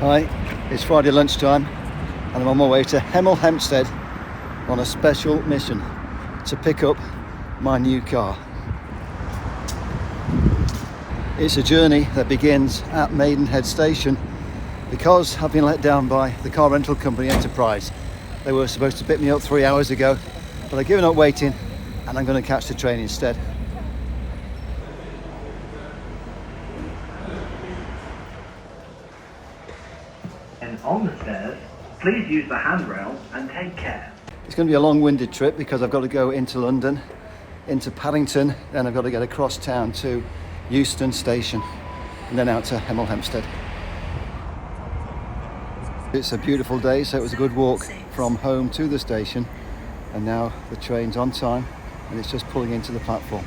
Hi, it's Friday lunchtime and I'm on my way to Hemel Hempstead on a special mission to pick up my new car. It's a journey that begins at Maidenhead station because I've been let down by the car rental company Enterprise. They were supposed to pick me up 3 hours ago, but I've given up waiting and I'm going to catch the train instead. And on the stairs, please use the handrail and take care. It's going to be a long-winded trip because I've got to go into London, into Paddington, then I've got to get across town to Euston station and then out to Hemel Hempstead. It's a beautiful day, so it was a good walk from home to the station, and now the train's on time and it's just pulling into the platform.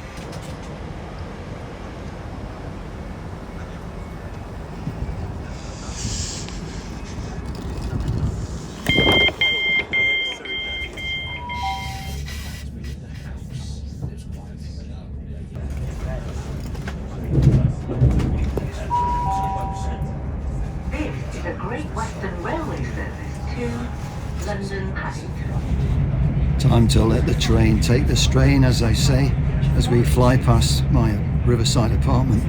The Great Western Railway service to London Paddington. Time to let the train take the strain, as I say, as we fly past my riverside apartment.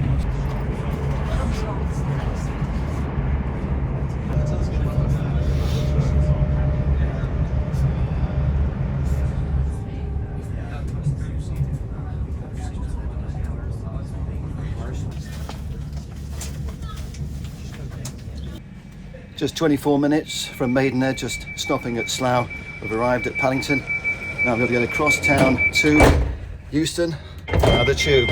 Just 24 minutes from Maidenhead, just stopping at Slough. We've arrived at Paddington. Now we've got to get across town to Euston via the tube.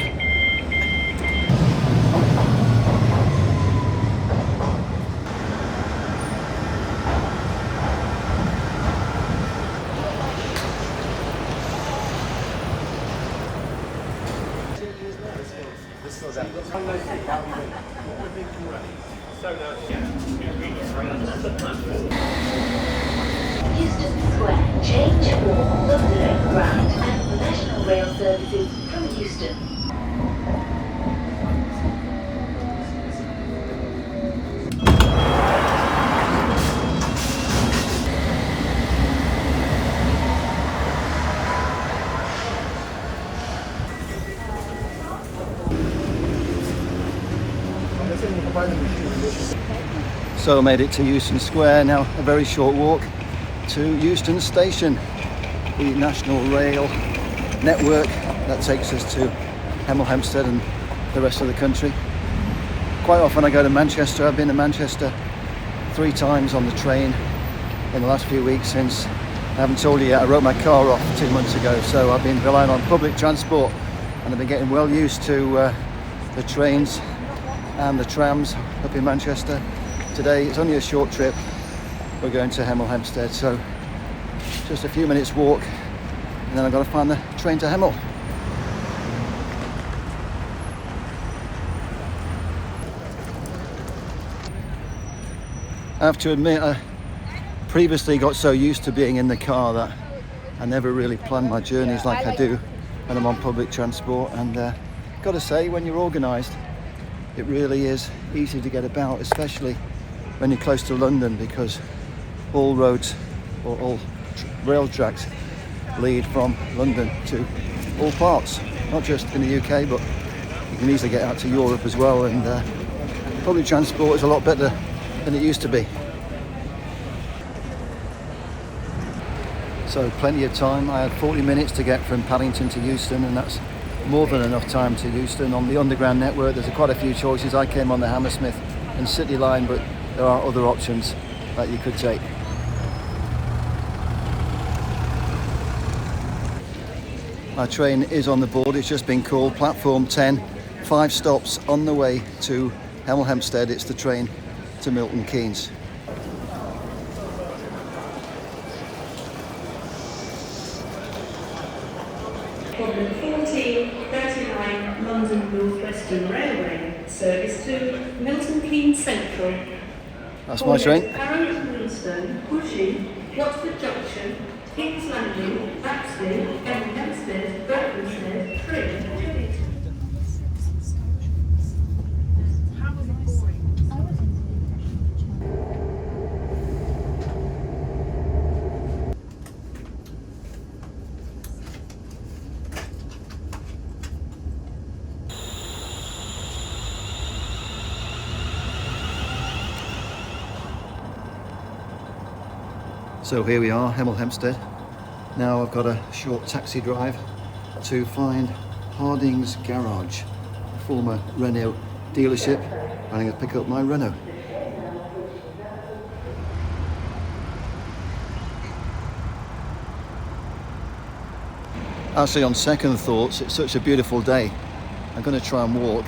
Euston Square, change for London Overground and the National Rail services from Euston. So I made it to Euston Square, now a very short walk to Euston Station, the National Rail network that takes us to Hemel Hempstead and the rest of the country. Quite often I go to Manchester. I've been to Manchester 3 times on the train in the last few weeks since, I haven't told you yet, I wrote my car off 2 months ago, so I've been relying on public transport and I've been getting well used to the trains and the trams up in Manchester. Today it's only a short trip. We're going to Hemel Hempstead, so just a few minutes walk and then I've got to find the train to Hemel. I have to admit, I previously got so used to being in the car that I never really planned my journeys like I do when I'm on public transport, and got to say, when you're organised, it really is easy to get about, especially when you're close to London, because all roads or all rail tracks lead from London to all parts, not just in the UK, but you can easily get out to Europe as well, and public transport is a lot better than it used to be. So plenty of time. I had 40 minutes to get from Paddington to Euston, and that's more than enough time to Euston. On the underground network there's quite a few choices. I came on the Hammersmith and City line, but there are other options that you could take. Our train is on the board. It's just been called platform 10. 5 stops on the way to Hemel Hempstead. It's the train to Milton Keynes. From the 1439 London North Western Railway service to Milton Keynes Central. That's my train. Paddington, Euston, Bushy, Watford Junction, King's Landing, Baxley, Hemel Hempstead, Berkhamsted, Tring. So here we are, Hemel Hempstead. Now I've got a short taxi drive to find Harding's Garage, a former Renault dealership. I'm going to pick up my Renault. Actually, on second thoughts, it's such a beautiful day. I'm going to try and walk.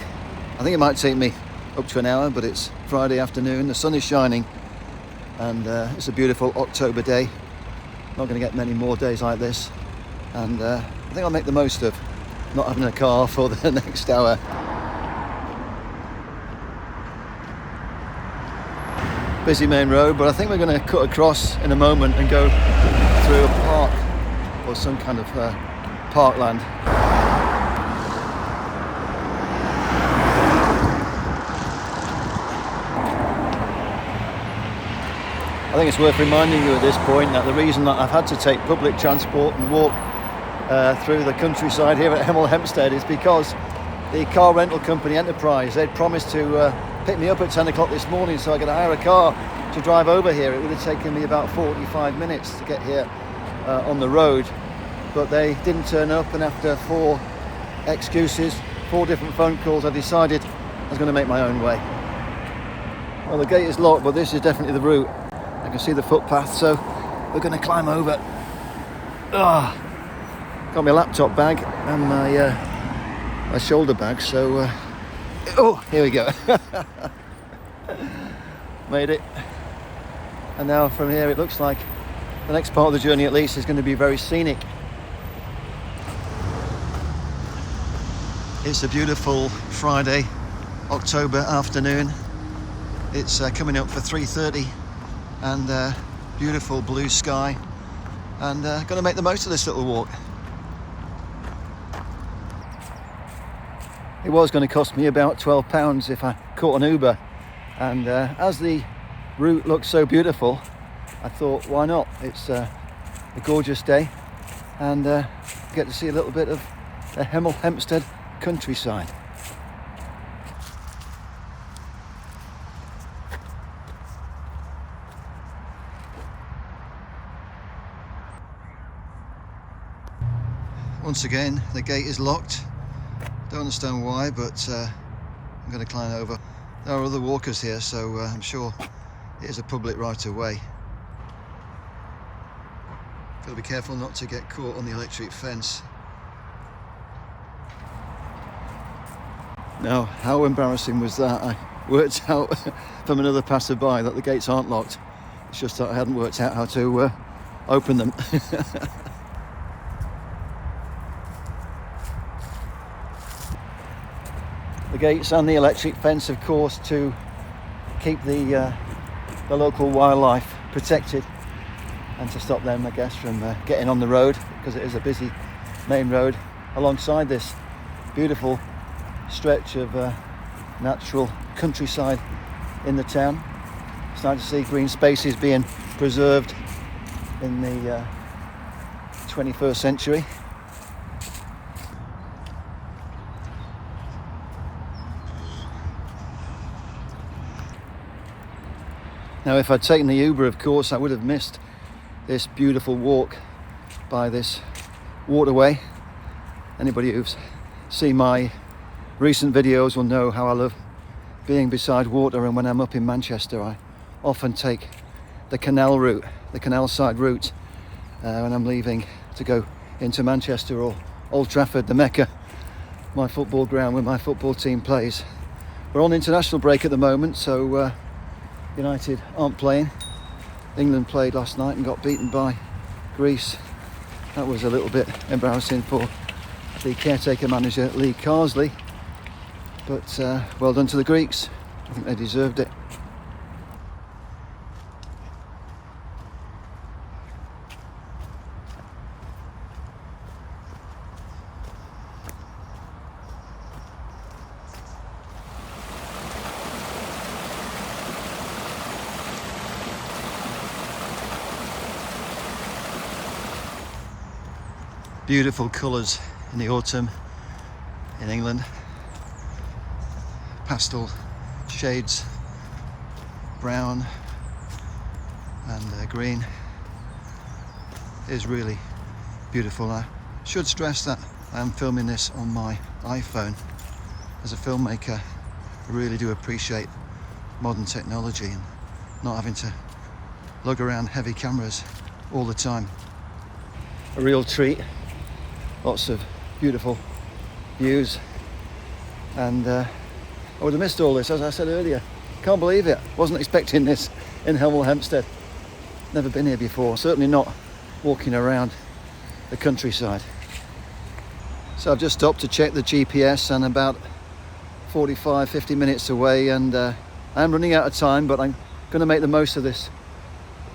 I think it might take me up to an hour, but it's Friday afternoon, the sun is shining, and it's a beautiful October day. Not going to get many more days like this, and I think I'll make the most of not having a car for the next hour. Busy main road, but I think we're going to cut across in a moment and go through a park or some kind of parkland. I think it's worth reminding you at this point that the reason that I've had to take public transport and walk through the countryside here at Hemel Hempstead is because the car rental company Enterprise, they'd promised to pick me up at 10 o'clock this morning so I could hire a car to drive over here. It would have taken me about 45 minutes to get here on the road, but they didn't turn up, and after 4 excuses, 4 different phone calls, I decided I was going to make my own way. Well, the gate is locked, but this is definitely the route. I can see the footpath, so we're going to climb over. Got my laptop bag and my shoulder bag, so here we go. Made it. And now from here it looks like the next part of the journey at least is going to be very scenic. It's a beautiful Friday, October afternoon. It's coming up for 3:30. And beautiful blue sky, and going to make the most of this little walk. It was going to cost me about £12 if I caught an Uber, and as the route looks so beautiful, I thought, why not? It's a gorgeous day, and get to see a little bit of the Hemel Hempstead countryside. Once again, the gate is locked. Don't understand why, but I'm going to climb over. There are other walkers here, so I'm sure it is a public right of way. Got to be careful not to get caught on the electric fence. Now, how embarrassing was that? I worked out from another passerby that the gates aren't locked. It's just that I hadn't worked out how to open them. The gates and the electric fence, of course, to keep the local wildlife protected and to stop them, I guess, from getting on the road, because it is a busy main road alongside this beautiful stretch of natural countryside in the town. It's nice to see green spaces being preserved in the 21st century. Now, if I'd taken the Uber, of course, I would have missed this beautiful walk by this waterway. Anybody who's seen my recent videos will know how I love being beside water, and when I'm up in Manchester, I often take the canal route, the canal side route, when I'm leaving to go into Manchester or Old Trafford, the Mecca, my football ground where my football team plays. We're on international break at the moment, so United aren't playing. England played last night and got beaten by Greece. That was a little bit embarrassing for the caretaker manager, Lee Carsley, but well done to the Greeks. I think they deserved it. Beautiful colours in the autumn in England. Pastel shades, brown and green. is really beautiful. I should stress that I am filming this on my iPhone. As a filmmaker, I really do appreciate modern technology and not having to lug around heavy cameras all the time. A real treat. Lots of beautiful views, and I would have missed all this, as I said earlier. Can't believe it. Wasn't expecting this in Hemel Hempstead. Never been here before, certainly not walking around the countryside. So I've just stopped to check the GPS, and about 45-50 minutes away, and I am running out of time, but I'm going to make the most of this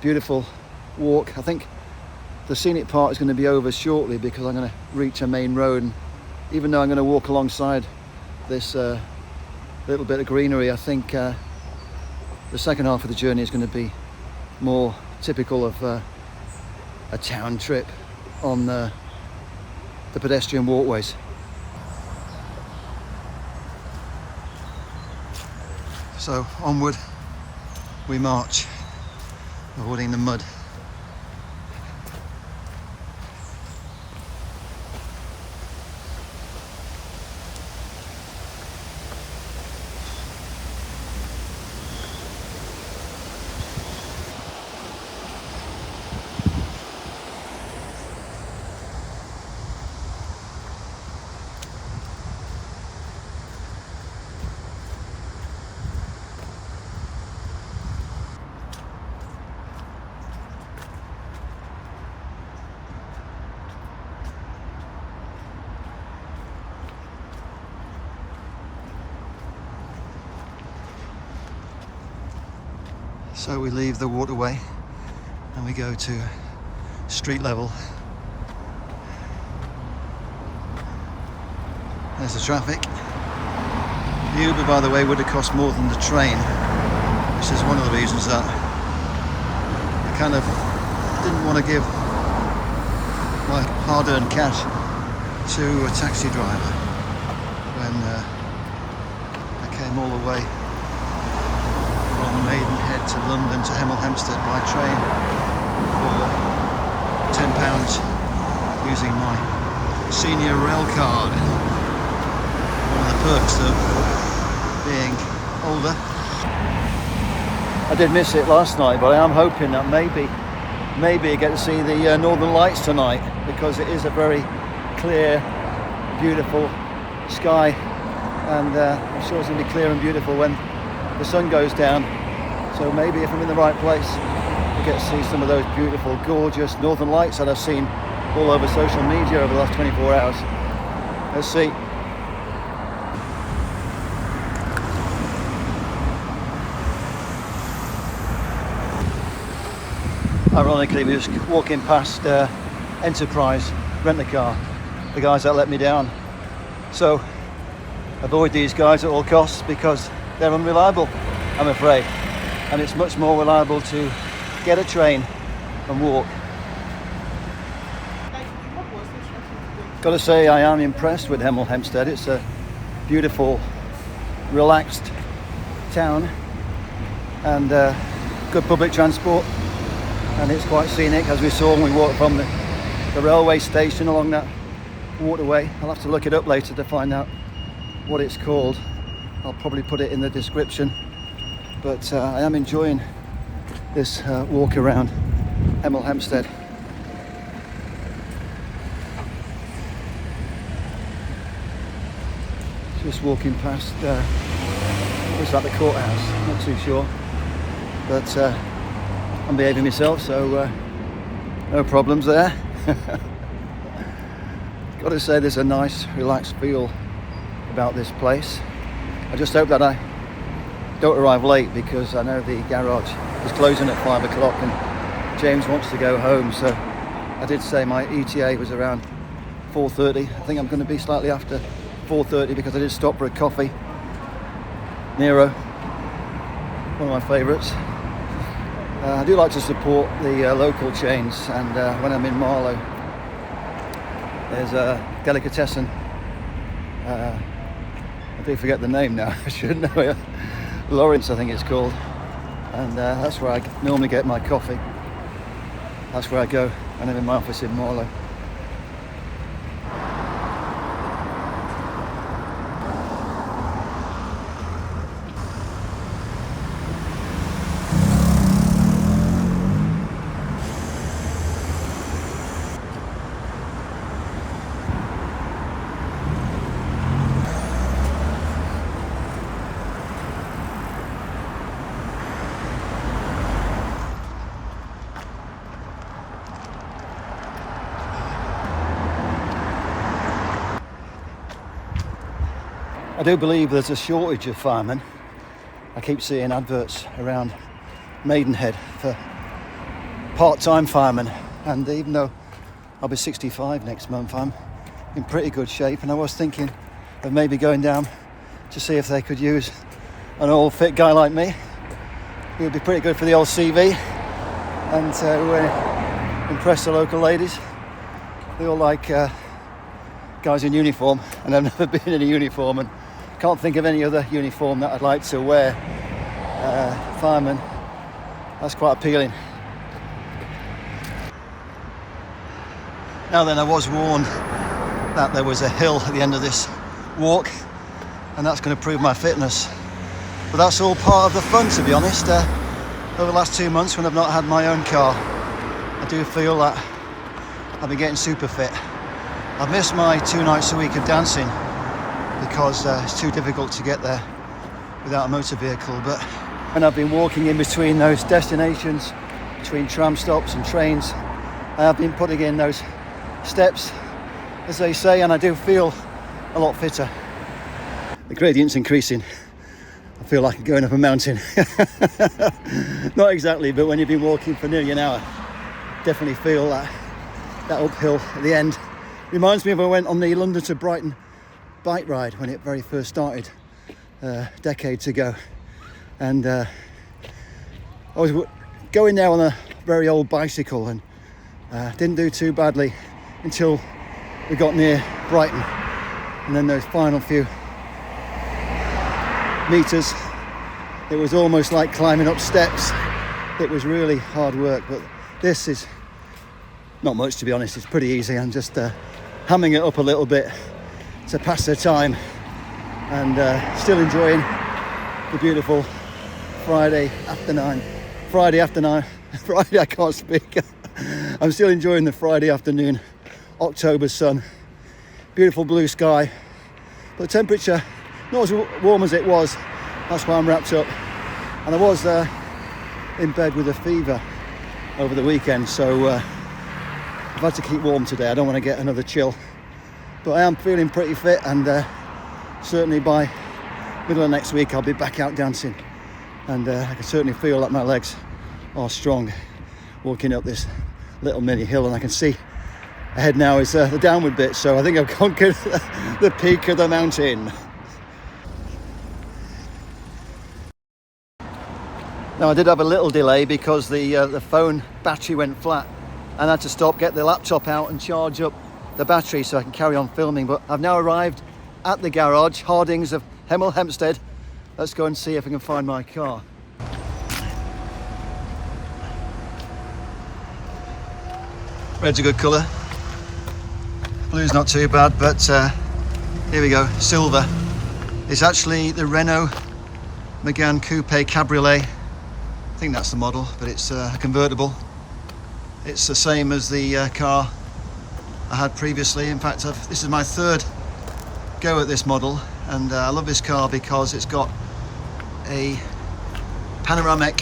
beautiful walk. I think the scenic part is going to be over shortly because I'm going to reach a main road, and even though I'm going to walk alongside this little bit of greenery, I think the second half of the journey is going to be more typical of a town trip on the pedestrian walkways. So onward we march, avoiding the mud. So we leave the waterway and we go to street level. There's the traffic. The Uber, by the way, would have cost more than the train, which is one of the reasons that I kind of didn't want to give my hard-earned cash to a taxi driver when I came all the way from Maidenhead to London to Hemel Hempstead by train for £10 using my senior rail card. One of the perks of being older. I did miss it last night, but I am hoping that maybe I get to see the Northern Lights tonight, because it is a very clear, beautiful sky, and I'm sure it's going to be clear and beautiful when the sun goes down. So maybe if I'm in the right place, I'll get to see some of those beautiful, gorgeous Northern Lights that I've seen all over social media over the last 24 hours. Let's see. Ironically, we were just walking past Enterprise Rent-A-Car, the guys that let me down. So avoid these guys at all costs because they're unreliable, I'm afraid. And it's much more reliable to get a train and walk. Got to say, I am impressed with Hemel Hempstead. It's a beautiful, relaxed town, and good public transport, and it's quite scenic, as we saw when we walked from the railway station along that waterway. I'll have to look it up later to find out what it's called. I'll probably put it in the description, but I am enjoying this walk around Hemel Hempstead. Just walking past, looks like the courthouse, not too sure, but I'm behaving myself, so no problems there. Got to say, there's a nice relaxed feel about this place. I just hope that I don't arrive late, because I know the garage is closing at 5 o'clock and James wants to go home, so I did say my ETA was around 4:30. I think I'm going to be slightly after 4:30 because I did stop for a coffee. Nero, one of my favourites. I do like to support the local chains, and when I'm in Marlow, there's a delicatessen. I do forget the name now. I should know it. Lawrence, I think it's called, and that's where I normally get my coffee. That's where I go and I'm in my office in Marlow. I do believe there's a shortage of firemen. I keep seeing adverts around Maidenhead for part-time firemen, and even though I'll be 65 next month, I'm in pretty good shape, and I was thinking of maybe going down to see if they could use an old fit guy like me. It would be pretty good for the old CV, and to impress the local ladies. They all like guys in uniform, and I've never been in a uniform, and can't think of any other uniform that I'd like to wear. Fireman, that's quite appealing. Now then, I was warned that there was a hill at the end of this walk, and that's going to prove my fitness. But that's all part of the fun, to be honest. Over the last 2 months, when I've not had my own car, I do feel that I've been getting super fit. I've missed my 2 nights a week of dancing because it's too difficult to get there without a motor vehicle. But when I've been walking in between those destinations, between tram stops and trains, I have been putting in those steps, as they say, and I do feel a lot fitter. The gradient's increasing. I feel like I'm going up a mountain. Not exactly, but when you've been walking for nearly an hour, definitely feel that uphill at the end. Reminds me of when I went on the London to Brighton bike ride when it very first started decades ago, and I was going there on a very old bicycle, and didn't do too badly until we got near Brighton, and then those final few meters, it was almost like climbing up steps. It was really hard work, but this is not much, to be honest. It's pretty easy. I'm just hamming it up a little bit to pass the time, and still enjoying the beautiful Friday afternoon. Friday, I can't speak. I'm still enjoying the Friday afternoon, October sun, beautiful blue sky, but the temperature not as warm as it was. That's why I'm wrapped up, and I was in bed with a fever over the weekend, so I've had to keep warm today. I don't want to get another chill, but I am feeling pretty fit, and certainly by middle of next week I'll be back out dancing, and I can certainly feel that my legs are strong walking up this little mini hill, and I can see ahead now is the downward bit, so I think I've conquered the peak of the mountain. Now, I did have a little delay because the phone battery went flat, and I had to stop, get the laptop out and charge up the battery so I can carry on filming. But I've now arrived at the garage, Hardings of Hemel Hempstead. Let's go and see if I can find my car. Red's a good colour. Blue's not too bad, but here we go, silver. It's actually the Renault Megane Coupe Cabriolet. I think that's the model, but it's a convertible. It's the same as the car I had previously. In fact, this is my third go at this model, and I love this car because it's got a panoramic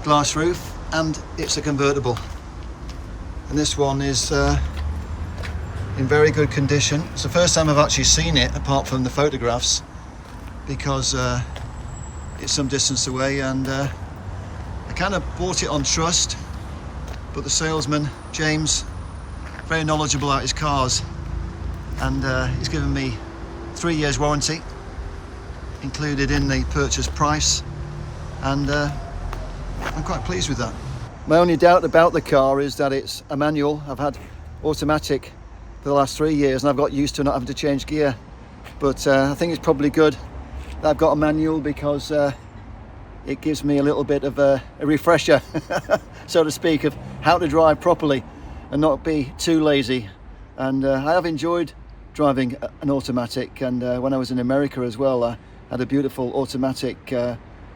glass roof and it's a convertible. And this one is in very good condition. It's the first time I've actually seen it apart from the photographs, because it's some distance away, and I kind of bought it on trust, but the salesman, James, very knowledgeable about his cars, and he's given me 3 years warranty included in the purchase price, and I'm quite pleased with that. My only doubt about the car is that it's a manual. I've had automatic for the last 3 years and I've got used to not having to change gear, but I think it's probably good that I've got a manual, because it gives me a little bit of a refresher, so to speak, of how to drive properly and not be too lazy. And I have enjoyed driving an automatic, and when I was in America as well, I had a beautiful automatic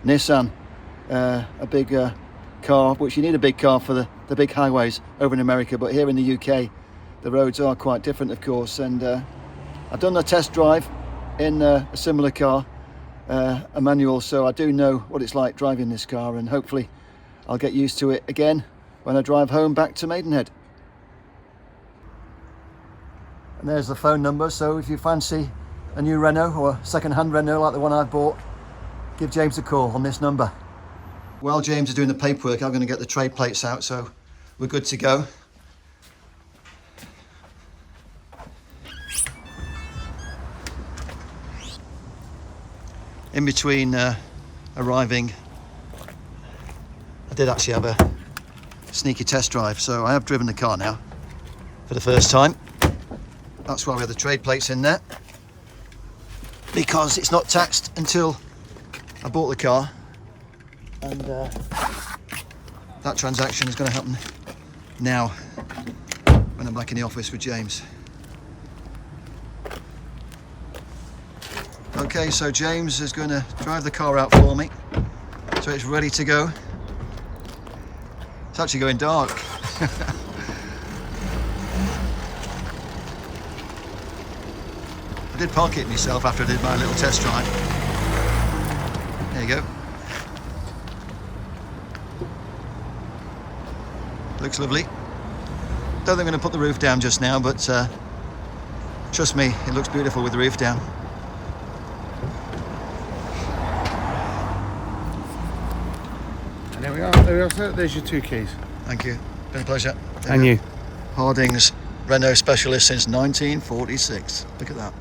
Nissan, a big car, which you need a big car for the big highways over in America, but here in the UK the roads are quite different, of course. And I've done a test drive in a similar car, a manual, so I do know what it's like driving this car, and hopefully I'll get used to it again when I drive home back to Maidenhead. And there's the phone number, so if you fancy a new Renault or a second-hand Renault like the one I bought, give James a call on this number. While James is doing the paperwork, I'm going to get the trade plates out, so we're good to go. In between arriving, I did actually have a sneaky test drive, so I have driven the car now for the first time. That's why we have the trade plates in there, because it's not taxed until I bought the car, and that transaction is going to happen now when I'm back in the office with James. Okay, so James is going to drive the car out for me, so it's ready to go. It's actually going dark. I did park it myself after I did my little test drive. There you go. Looks lovely. Don't think I'm going to put the roof down just now, but trust me, it looks beautiful with the roof down. And there we are, sir. There's your 2 keys. Thank you. Been a pleasure. And you. Harding's Renault specialist since 1946. Look at that.